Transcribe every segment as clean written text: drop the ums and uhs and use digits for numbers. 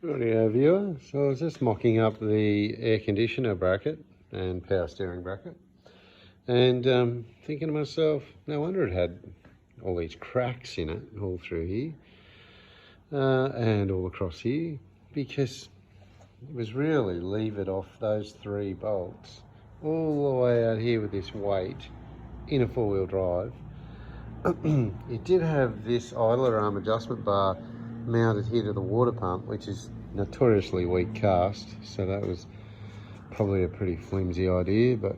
Rightio viewer, so I was just mocking up the air conditioner bracket and power steering bracket and thinking to myself, no wonder it had all these cracks in it all through here and all across here, because it was really levered off those 3 bolts all the way out here with this weight in a 4-wheel drive. It did have this idler arm adjustment bar mounted here to the water pump, which is notoriously weak cast, so that was probably a pretty flimsy idea, but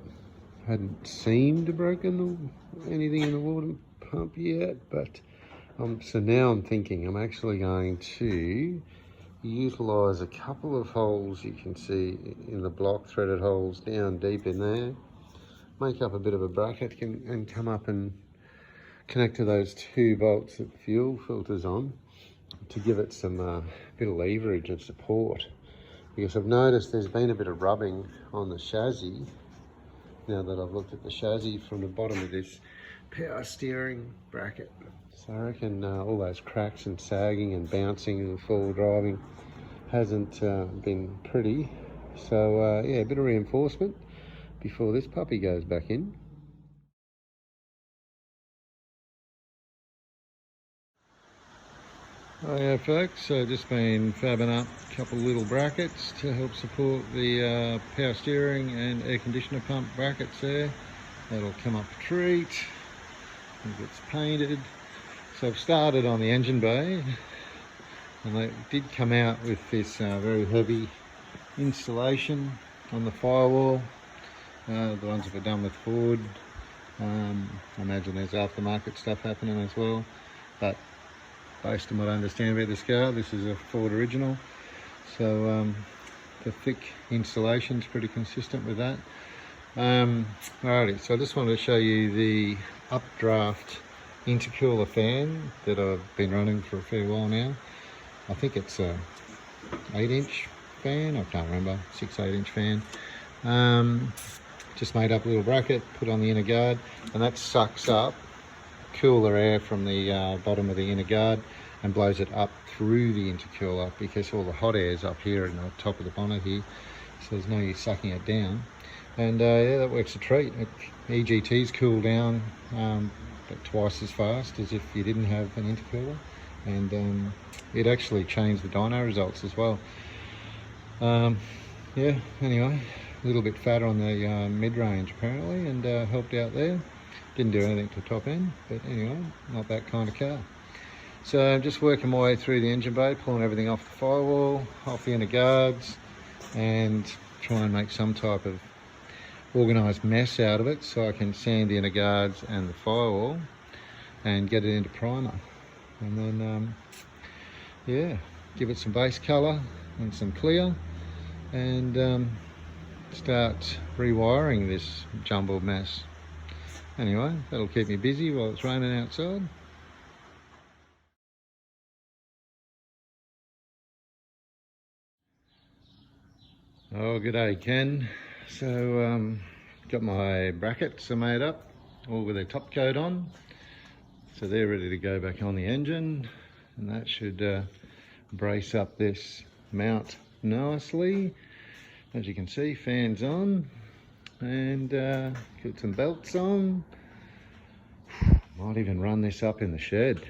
hadn't seemed to broken anything in the water pump yet. But so now I'm thinking I'm actually going to utilize a couple of holes you can see in the block, threaded holes down deep in there, make up a bit of a bracket and come up and connect to those 2 bolts that the fuel filter's on to give it some bit of leverage and support, because I've noticed there's been a bit of rubbing on the chassis now that I've looked at the chassis from the bottom of this power steering bracket. So I reckon all those cracks and sagging and bouncing and full driving hasn't been pretty. So yeah, a bit of reinforcement before this puppy goes back in. Oh yeah folks, so just been fabbing up a couple of little brackets to help support the power steering and air conditioner pump brackets there. That'll come up a treat and gets painted. So I've started on the engine bay, and they did come out with this very heavy installation on the firewall. The ones that were done with Ford. I imagine there's aftermarket stuff happening as well, but based on what I understand about this car, this is a Ford original, so the thick installation is pretty consistent with that. Alrighty, so I just wanted to show you the updraft intercooler fan that I've been running for a fair while now. I think it's a 8-inch fan, I can't remember, 6-8-inch fan. Just made up a little bracket, put on the inner guard, and that sucks up cooler air from the bottom of the inner guard and blows it up through the intercooler, because all the hot air is up here in the top of the bonnet here, so there's no use sucking it down. And yeah, that works a treat. EGTs cool down about twice as fast as if you didn't have an intercooler, and it actually changed the dyno results as well. Yeah, anyway, a little bit fatter on the mid-range apparently, and helped out there. Didn't do anything to top end, but anyway, not that kind of car. So I'm just working my way through the engine bay, pulling everything off the firewall, off the inner guards, and try and make some type of organised mess out of it so I can sand the inner guards and the firewall and get it into primer. And then, yeah, give it some base colour and some clear, and start rewiring this jumbled mess. Anyway, that'll keep me busy while it's raining outside. Oh, g'day Ken. So, got my brackets are made up, all with their top coat on. So they're ready to go back on the engine, and that should brace up this mount nicely. As you can see, fans on, and got some belts on. Might even run this up in the shed.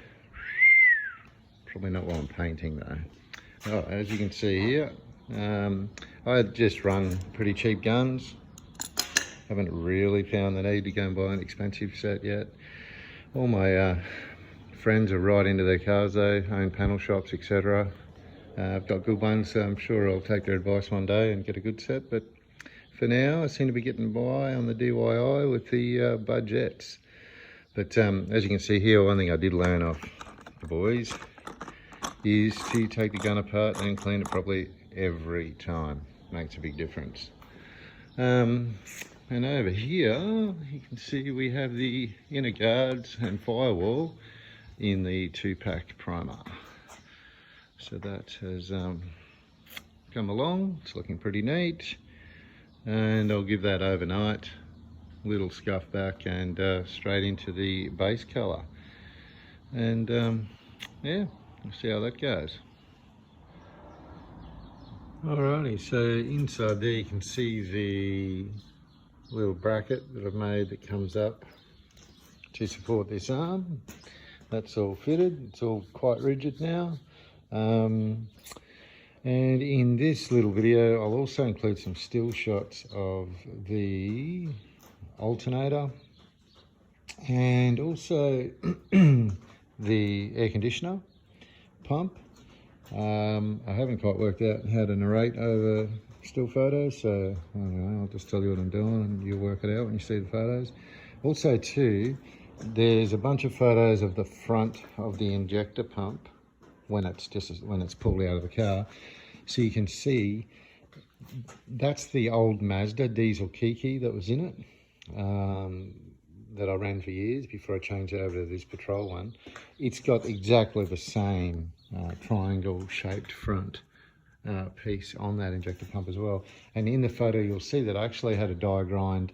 Probably not while I'm painting though. Oh, as you can see here, I just run pretty cheap guns. Haven't really found the need to go and buy an expensive set yet. All my friends are right into their cars though, own panel shops, etc. I've got good ones, so I'm sure I'll take their advice one day and get a good set, but for now I seem to be getting by on the DIY with the budgets. But as you can see here, one thing I did learn off the boys is to take the gun apart and clean it properly every time. Makes a big difference. And over here you can see we have the inner guards and firewall in the 2-pack primer. So that has come along. It's looking pretty neat, and I'll give that overnight, little scuff back, and straight into the base colour. And yeah, we'll see how that goes. Alrighty, so inside there you can see the little bracket that I've made that comes up to support this arm. That's all fitted, it's all quite rigid now. And in this little video I'll also include some still shots of the alternator and also the air conditioner pump. I haven't quite worked out how to narrate over still photos, so I don't know, I'll just tell you what I'm doing and you'll work it out when you see the photos. Also too, there's a bunch of photos of the front of the injector pump when it's pulled out of the car, so you can see that's the old Mazda diesel Kiki that was in it, that I ran for years before I changed over to this petrol one. It's got exactly the same triangle shaped front piece on that injector pump as well. And in the photo you'll see that I actually had to die grind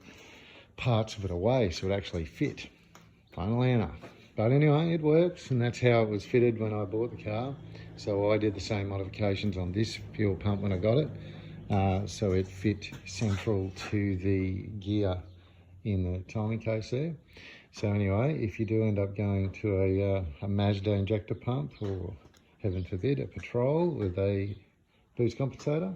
parts of it away so it actually fit, funnily enough. But anyway, it works, and that's how it was fitted when I bought the car. So I did the same modifications on this fuel pump when I got it, so it fit central to the gear in the timing case there. So anyway, if you do end up going to a Mazda injector pump, or heaven forbid a petrol with a boost compensator,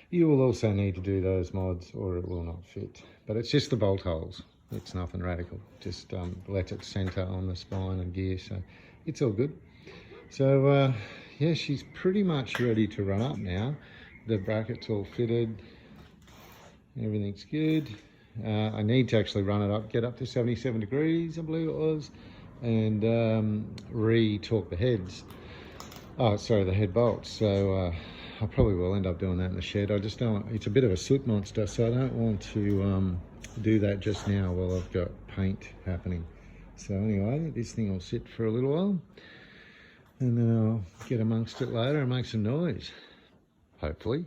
you will also need to do those mods or it will not fit. But it's just the bolt holes, it's nothing radical, just let it center on the spine and gear, so it's all good. So yeah, she's pretty much ready to run up now. The bracket's all fitted, everything's good. I need to actually run it up, get up to 77 degrees, I believe it was, and re-torque the heads. Oh, sorry, the head bolts. So I probably will end up doing that in the shed. I just don't, it's a bit of a soot monster, so I don't want to do that just now while I've got paint happening. So anyway, this thing will sit for a little while, and then I'll get amongst it later and make some noise, hopefully.